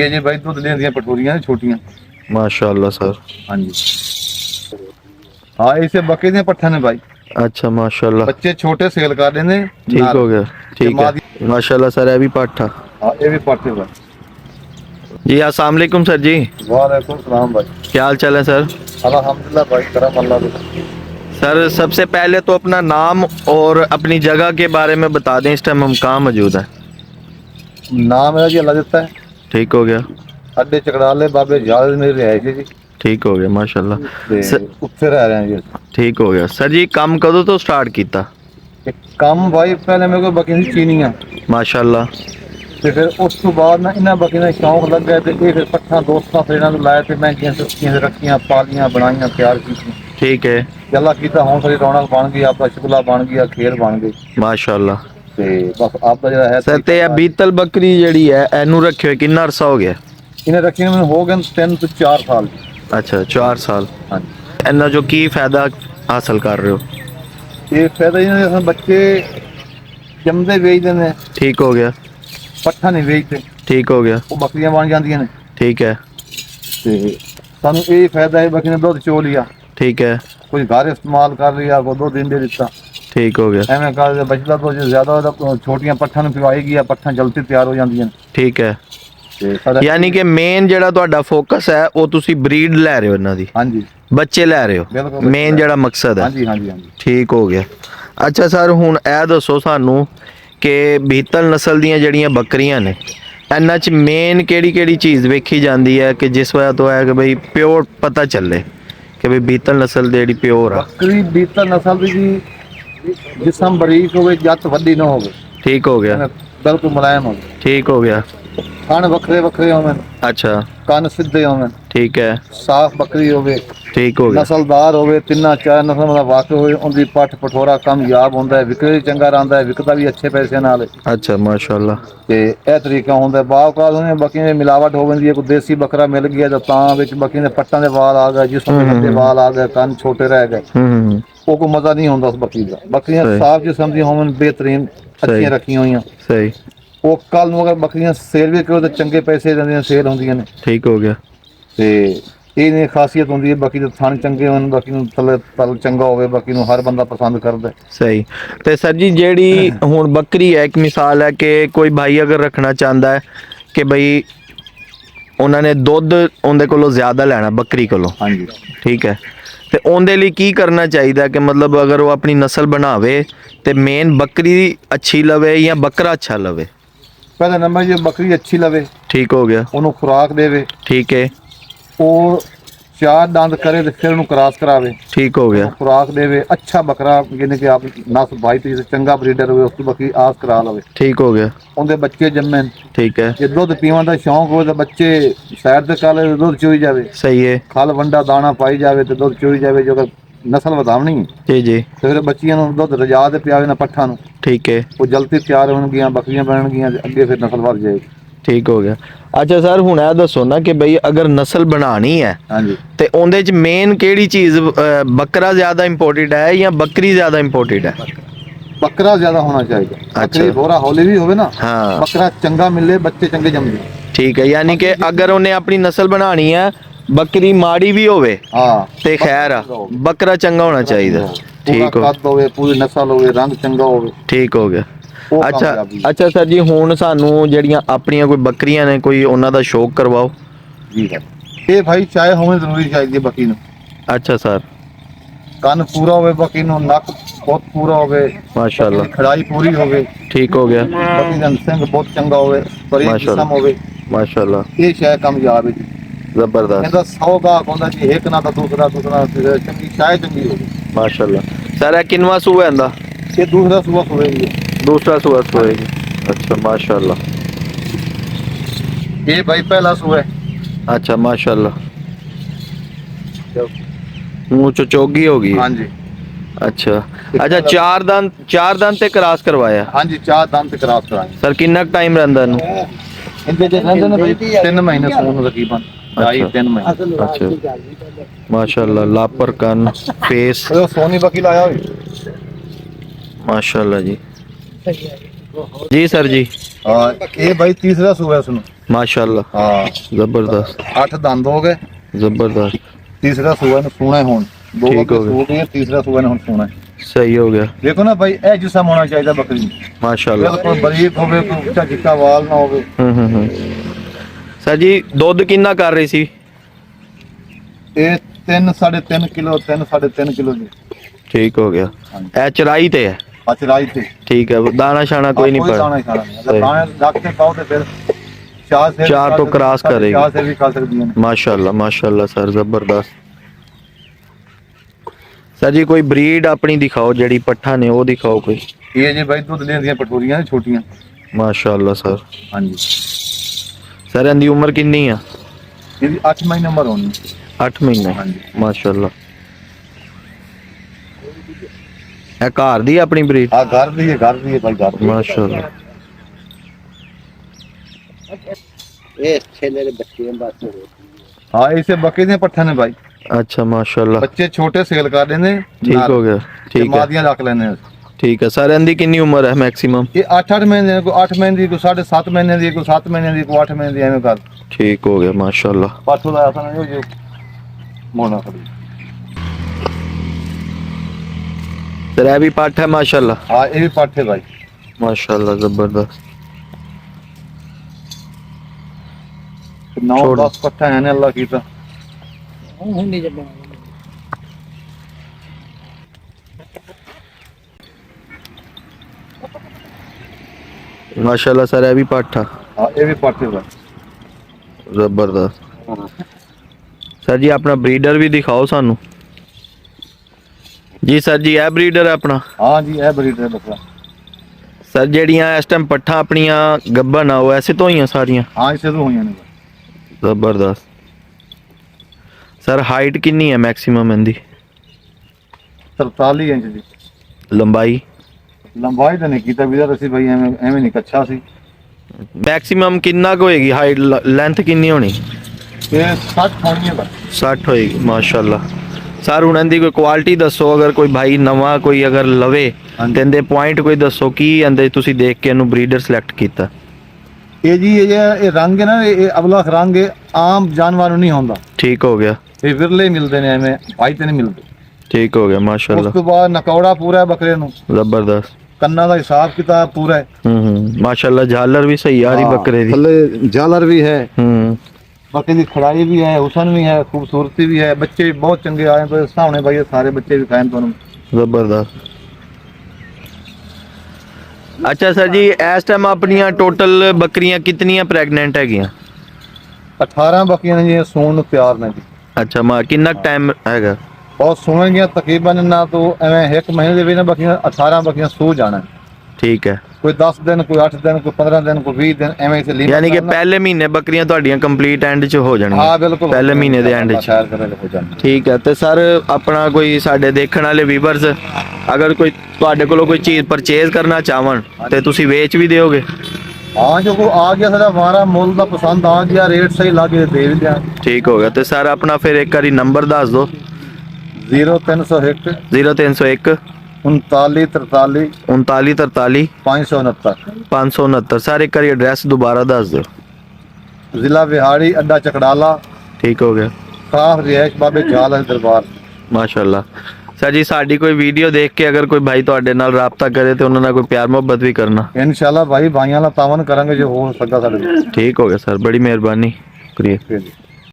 ये जी भाई दूध लेने दियां पठोरियां हैं छोटियां। माशाल्लाह सर। हाँ जी। हाँ इसे बके दियां पट्ठा ने भाई। अच्छा माशाल्लाह। बच्चे छोटे सेल कर देने ठीक नाल हो गया। ते ठीक मां है दी। माशाल्लाह सर, ये भी पाठा। हाँ ये भी पट्ठे भाई। जी अस्सलाम वालेकुम सर जी। वालेकुम सलाम भाई। क्या हाल चाल है सर? अल्हम्दुलिल्लाह भाई, करम अल्लाह का। सर सबसे पहले तो अपना नाम और अपनी जगह के बारे में बता दें, इस टाइम हम कहाँ मौजूद हैं? नाम है जी अल्लाह देता है। ठीक हो गया। अड्डे चकड़ाले बाबे जाल मेरी रिहाइश है जी। ठीक हो गया माशाल्लाह। ते सर उत्थे रह रहे हैं जी। ठीक हो गया सर जी। काम कदों तो स्टार्ट किया? ते कम भाई पहले मेरे को बकरियां दी चीनियां माशाल्लाह। ते फिर उस तो बाद ना इन्हां बकरियां दा शौक लग गया ते ये फिर पट्ठा दोस्तां फिर इन्हां नूं लाया ते मैं जियां रखियां पालियां बनाइयां तैयार कीतियां। ठीक है गल्ला कीता हुण सारी रौनक बन गई, आपका शुगला बन गया, खेल बन गई माशाल्लाह। ते बस आपका जो है सर ते तरीका। बीतल बकरी जड़ी है एनू रखे कितना अरसा हो गया? इन्हें रखियां मैंने हो गए 3 ਤੋਂ 4 साल। अच्छा 4 साल। हाँ इन्ना जो की फायदा हासिल कर रहे हो? ये फायदा ये बच्चे जमदे बेचते ने, ठीक हो गया। पट्ठा नहीं बेचते, ठीक हो गया। वो बकरियां बन जांदियां ने ठीक है। ते सानू ये फायदा है बकरी ने दुध चो लिया, ठीक है। कोई घर इस्तेमाल कर लिया, कोई दुध इंडे दिता। ठीक हो गया। एवं कर बचदा तो जो ज्यादा होता छोटियां पट्ठा नूं पिवाई गया, पट्ठा जल्दी तैयार हो जांदियां ने। ठीक है। ते साडा यानी कि मेन ਜਿਹੜਾ ਤੁਹਾਡਾ ਫੋਕਸ ਹੈ ਉਹ ਤੁਸੀਂ ਬਰੀਡ ਲੈ ਰਹੇ ਹੋ ਇਹਨਾਂ ਦੀ, हाँ जी ਬੱਚੇ ਲੈ ਰਹੇ ਹੋ, बिल्कुल ਮੇਨ ਜਿਹੜਾ ਮਕਸਦ ਹੈ। हाँ जी हाँ जी हाँ जी। ਠੀਕ ਹੋ ਗਿਆ। ਅੱਛਾ ਸਰ ਹੁਣ ਇਹ ਦੱਸੋ ਸਾਨੂੰ ਕਿ ਬੀਤਲ ਨਸਲ ਦੀਆਂ ਜਿਹੜੀਆਂ ਬੱਕਰੀਆਂ ਨੇ ਇਹਨਾਂ 'ਚ ਮੇਨ ਕਿਹੜੀ ਕਿਹੜੀ ਚੀਜ਼ ਵੇਖੀ ਜਾਂਦੀ ਹੈ ਕਿ ਜਿਸ ਵਜ੍ਹਾ ਤੋਂ ਹੈ ਕਿ ਬਈ ਪਿਓਰ ਪਤਾ ਚੱਲੇ ਕਿ ਬਈ ਬੀਤਲ ਨਸਲ ਦੀ ਜਿਹੜੀ ਪਿਓਰ ਆ? बकरी बीतल नस्ल दी जी जिसम बरीक होवे, जत वड्डी ना होवे, ठीक हो गया। बिल्कुल मुलायम होवे, ठीक हो गया। खान वखरे वखरे होवे, अच्छा ਕੰਨ ਸਿੱਧੇ ਹੋਵੇ, ठीक है। ਸਾਫ਼ ਬੱਕਰੀ ਹੋਵੇ, ठीक हो गया। ਨਸਲਦਾਰ ਹੋਵੇ, ਤਿੰਨਾਂ ਚਾਰ ਨਸਲਾਂ ਦਾ ਵਾਕ ਹੋਵੇ, ਉਹਦੀ ਪੱਠ ਪਠੋਰਾ ਕਾਮਯਾਬ ਹੁੰਦਾ ਹੈ, ਵਿਕਰੇ ਵੀ ਚੰਗਾ ਰਹਿੰਦਾ ਹੈ, ਵਿਕਦਾ ਵੀ ਅੱਛੇ ਪੈਸੇ ਨਾਲ। अच्छा माशाल्लाह। ਤੇ ਇਹ ਤਰੀਕਾ ਹੁੰਦਾ। ਬਾਅਦ ਉਹਨੇ ਬੱਕਰੀਆਂ ਦੀ ਮਿਲਾਵਟ ਹੋ ਜਾਂਦੀ ਹੈ, ਕੋਈ ਦੇਸੀ ਬੱਕਰਾ ਮਿਲ ਗਿਆ ਤਾਂ ਵਿੱਚ ਬੱਕਰੀਆਂ ਦੇ ਪੱਟਾਂ ਦੇ ਵਾਲ ਆ ਗਏ, ਜਿਸਮ ਦੇ ਵੱਡੇ ਵਾਲ ਆ ਗਏ, ਕੰਨ ਛੋਟੇ ਰਹਿ ਗਏ, ਉਹ ਕੋਈ ਮਜ਼ਾ ਨਹੀਂ ਹੁੰਦਾ ਉਸ ਬੱਕਰੀ ਦਾ। ਬੱਕਰੀਆਂ ਸਾਫ਼ ਜਿਸਮ ਦੀਆਂ ਹੋਣ, ਬਿਹਤਰੀਨ ਅੱਛੀਆਂ ਰੱਖੀਆਂ ਹੋਈਆਂ, सही। ਉਹ ਕੱਲ ਨੂੰ ਅਗਰ ਬੱਕਰੀਆਂ ਸੇਲ ਵੀ ਕਰੋ ਤਾਂ ਚੰਗੇ ਪੈਸੇ ਦਿੰਦੀਆਂ, ਸੇਲ ਹੁੰਦੀਆਂ ਨੇ। ठीक हो गया। ਤੇ ਇਹ ਨੇ ਖਾਸੀਅਤ ਹੁੰਦੀ ਹੈ ਬਾਕੀ ਦੇ ਥਣ ਚੰਗੇ ਹੋਣ, ਬਾਕੀ ਨੂੰ ਤਲ ਚੰਗਾ ਹੋਵੇ, ਬਾਕੀ ਨੂੰ ਹਰ ਬੰਦਾ ਪਸੰਦ ਕਰਦਾ। सही। तो सर जी जेड़ी हुण बकरी है, एक मिसाल है कि कोई भाई अगर रखना चाहता है कि भाई उन्होंने दुध उनके कोलों ज़्यादा लेना बकरी कोलों, हाँ जी ठीक है, तो उनके लिए की करना चाहिए कि मतलब अगर वो अपनी नस्ल बनावे तो मेन बकरी अच्छी लवे या बकरा अच्छा लवे? पहला नंबर जो बकरी अच्छी लवे, ठीक हो गया। ਉਹਨੂੰ खुराक देवे, ठीक है। ਉਹ 4 ਦੰਦ करे तो फिर ਉਹਨੂੰ क्रॉस करावे, ठीक हो गया। खुराक देवे। अच्छा बकरा यानी कि आप नस भाई तो चंगा ब्रीडर होवे, उसकी बकरी आस करा लवे, ठीक हो गया। ਉਹਦੇ ਬੱਚੇ ਜੰਮੇ। ठीक है। ਜੇ ਦੁੱਧ ਪੀਵਣ ਦਾ ਸ਼ੌਂਕ ਹੋਵੇ ਤਾਂ ਬੱਚੇ ਸਾਈਡ ਤੇ ਕਾਲੇ ਦੁੱਧ ਚੋਈ ਜਾਵੇ, सही है। ਖਲ ਵੰਡਾ ਦਾਣਾ ਪਾਈ ਜਾਵੇ ਤੇ ਦੁੱਧ ਚੋਈ ਜਾਵੇ। ਜੋ ਨਸਲ ਵਧਾਉਣੀ जी जी। ਤੇ ਫਿਰ ਬੱਚੀਆਂ ਨੂੰ ਦੁੱਧ ਰਜਾ ਦੇ ਪਿਆਵੇ ਨਾ ਪੱਠਾਂ ਨੂੰ, ठीक है। ਉਹ ਜਲਦੀ ਤਿਆਰ ਹੋਣਗੀਆਂ, ਬੱਕਰੀਆਂ ਬਣਨਗੀਆਂ, ਅੱਗੇ ਫਿਰ ਨਸਲ ਵੱਧ ਜਾਏਗੀ। ठीक हो गया। अच्छा सर हुण ਇਹ ਦੱਸੋ ना कि भाई अगर नस्ल बनानी है हाँ जी ਤੇ ਉਹਦੇ ਚ ਮੇਨ ਕਿਹੜੀ ਚੀਜ਼ ਬੱਕਰਾ ਜ਼ਿਆਦਾ ਇੰਪੋਰਟੈਂਟ ਹੈ ਜਾਂ ਬੱਕਰੀ ਜ਼ਿਆਦਾ ਇੰਪੋਰਟੈਂਟ ਹੈ? बकरा ज्यादा होना चाहिए। अच्छा। बकरी बोरा हौली भी होवे ना, हाँ बकरा चंगा मिले, बच्चे चंगे जमदे। ठीक है। यानी कि अगर उन्हें अपनी नस्ल बनानी है, बकरी माड़ी भी होवे हाँ ते खैर आ, बकरा चंगा होना चाहिए। ठीक हो। कद होवे, पूरी नस्ल होवे, रंग चंगा होवे, ठीक हो गया। वो अच्छा कामयाबी। अच्छा सर जी हुण सानू ਜਿਹੜੀਆਂ ਆਪਣੀਆਂ ਕੋਈ ਬੱਕਰੀਆਂ ਨੇ ਕੋਈ ਉਹਨਾਂ ਦਾ ਸ਼ੌਕ ਕਰਵਾਓ। जी है ये भाई चाहे होवे जरूरी चाहिए बकरी नूं। अच्छा सर। ਕੰਨ ਪੂਰਾ ਹੋਵੇ बकरी नूं, नक बहुत पूरा होवे, माशाल्लाह। खड़ाई पूरी होवे, ठीक हो गया। बकरी दा सिंग बहुत चंगा होवे, बरीक जिस्म माशाल्लाह। होवे, माशाल्लाह ये शायद कामयाब है जी। जबरदस्त। ਇਹਦਾ 100 ਗਾਹਕ ਹੁੰਦਾ ਜੀ, ਇੱਕ ਨਾ ਤਾਂ ਦੂਸਰਾ ਚੰਗੀ ਸ਼ਾਇਦ ਚੰਗੀ ਹੋਵੇ। माशाल्लाह। सर ਇਹ ਕਿੰਨਵਾਂ ਸੂਆ ਇਹਦਾ? ਇਹ ਦੂਸਰਾ ਸੁਬਹ ਹੋਵੇਗੀ। दूसरा सुबह सोएगी। अच्छा माशाल्लाह। ਇਹ ਭਾਈ ਪਹਿਲਾ ਸੁਬह। अच्छा माशाल्लाह। मुँह चोगी होगी। हाँ जी अच्छा अच्छा चार दांत ते क्रॉस करवाया? हाँ जी 4 दंद ते क्रॉस कराए। सर कितना टाइम रहंदा इनू? इनके जो रहंदे ने भाई 3 महीने सून तकरीबन, 2.5-3 महीने। अच्छा माशाल्लाह। लापर कान फेस ਉਹ ਸੋਨੀ ਵਕੀਲ ਆਇਆ ਹੋਈ। माशाल्लाह जी। जी सर जी। हाँ ये भाई तीसरा सूआ है सुनो। माशाल्लाह हाँ जबरदस्त 8 दंद हो गए, जबरदस्त। तीसरा सूआ ने सूना है हुन। दो ठीक हो अगे गया। सूट है, तीसरा सूआ ने हुन सूना है। सही हो गया देखो ना भाई ए जिसम होना चाहिए बकरी में। माशाल्लाह। बिल्कुल बारीक होवे, कोई ऊंचा चिक्का वाल ना होवे। सर जी दुध किन्ना कर रही सी? ये 3 3.5 किलो 3 3.5 किलो जी। ठीक हो गया। हाँ जी। ए चराई ते है? अचराई थे। ठीक है दाना शाना कोई नहीं कोई पर? दाना ही खाना नहीं। सही। अगर दाने रखते पाओ तो फिर चार से चार तो क्रॉस करेगी। चार से भी खा सकती है। माशाल्लाह माशाल्लाह सर जबरदस्त। सर जी कोई ब्रीड अपनी दिखाओ जेड़ी पट्ठा ने वो दिखाओ कोई। ये जी भाई दूध लेंदियां पटोरियां ने छोटियां। माशाल्लाह सर। हाँ जी। सर इनकी उम्र कितनी है? ये 8 महीने उम्र होनी। 8 महीने हाँ जी। माशाल्लाह। है घर दी अपनी ब्रीड? हाँ घर दी है भाई घर दी। माशाल्लाह। ये छेले रे बच्चे हैं बात हो। हाँ इसे बकरी ने पट्ठा ने भाई। अच्छा माशाल्लाह बच्चे छोटे सेल कर देने। ठीक हो गया। ठीक है मादियां रख लेने। ठीक है सर इनकी कितनी उम्र है मैक्सिमम? ये 8 महीने को 8 महीने दी को 7.5 महीने दी को 7 महीने दी को 8 महीने दी एवं कर। ठीक हो गया माशाल्लाह। पाछो दा ऐसा नहीं हो मोना खड़ी। सर ये भी पाठ है माशाल्लाह। हाँ ये भी पाठ है भाई। माशाल्लाह जबरदस्त। 9-10 पट्ठा है ने अल्लाह की तो। माशाल्लाह सर ये भी पाठ था। हाँ ये भी पाठ है भाई। जबरदस्त। सर जी अपना ब्रीडर भी दिखाओ सानू। जी सर जी यह ब्रीडर है अपना? हाँ जी ये ब्रीडर है बकरा। सर जेड़ियां इस टाइम पट्ठा अपनियां गब्बन आ वो ऐसे तो ही सारियां? हाँ इसे तो हुई ने। जबरदस्त। सर हाइट कितनी है मैक्सिमम इनकी? 43 इंच दी लंबाई? लंबाई तो नहीं कीता वीर ਅਸੀਂ भाई ਐਵੇਂ नहीं कच्छा सी। मैक्सिमम कितना को होएगी हाइट लेंथ कितनी होनी? ये 60 होनी है भाई। 60 होएगी माशाल्लाह। सर हुन इनदी कोई क्वालिटी दसो अगर कोई भाई नवा कोई अगर लवे ते इनदे पॉइंट कोई दसो की अंदर तुसी देख के इनु ब्रीडर सिलेक्ट कीता? ये जी ये रंग है ना ये अबला रंग है आम जानवर नहीं होंदा। ठीक हो गया। ये विरले मिलते ने एवें भाई ते नहीं मिलते। ठीक हो गया उस माशाल्लाह। तो बाद नकौड़ा पूरा है बकरे नु। जबरदस्त। कन्ना का हिसाब किताब पूरा है। माशाल्लाह झालर भी सही आ रही बकरे दी। थल्ले झालर भी है। हम्म बकरे की खड़ाई भी है, हुसन भी है, खूबसूरती भी है, बच्चे भी बहुत चंगे आए तो सामने भाई सारे बच्चे भी खाए तो। जबरदस्त। अच्छा सर जी इस टाइम अपनियां टोटल बकरियां कितनियां प्रेग्नेंट हैगियां? 18 बकरियां जी सून नु तैयार ने जी। अच्छा मां कितना टाइम हैगा? और सूएंगियां तकरीबन ना तो एवें एक महीने दे विच ना बकरियां 18 बकरियां सू जाना है। ठीक है कोई 10 दिन कोई 8 दिन कोई 15 दिन कोई 20 दिन एवें से लीव। यानी कि पहले महीने बकरियां ਤੁਹਾਡੀਆਂ ਕੰਪਲੀਟ ਐਂਡ ਚ ਹੋ ਜਾਣਗੀਆਂ? हाँ बिल्कुल पहले महीने ਦੇ ਐਂਡ ਚ। खैर करे हो जाना। ਠੀਕ ਹੈ ਤੇ ਸਰ ਆਪਣਾ ਕੋਈ ਸਾਡੇ ਦੇਖਣ ਵਾਲੇ ਵੀਵਰਸ ਅਗਰ ਕੋਈ ਤੁਹਾਡੇ ਕੋਲੋਂ ਕੋਈ ਚੀਜ਼ ਪਰਚੇਜ਼ ਕਰਨਾ ਚਾਹਣ ਤੇ ਤੁਸੀਂ ਵੇਚ ਵੀ ਦਿਓਗੇ? हाँ जो को आ गया सारा हमारा मोल दा पसंद आ गया रेट सही लागे दे भी दिया। ਠੀਕ ਹੋ ਗਿਆ ਤੇ ਸਰ ਆਪਣਾ ਫਿਰ ਇੱਕ ਵਾਰੀ ਨੰਬਰ ਦੱਸ ਦਿਓ। 0301 0301 39 43 39 43 569 569। सर एक बारी एड्रेस दोबारा दस दो। जिला बिहाड़ी अड्डा चकड़ाला ठीक हो गया खास रिहाइश बाबे जाल दरबार। माशाल्लाह। सर जी साडी कोई वीडियो देख के अगर कोई भाई ਤੁਹਾਡੇ ਨਾਲ ਰਾਬਤਾ करे तो उन्होंने कोई प्यार मोहब्बत भी करना? इंशाल्लाह भाई भाइयों ला तावन करेंगे जो हो सकता साडे। ठीक हो गया सर बड़ी मेहरबानी शुक्रिया।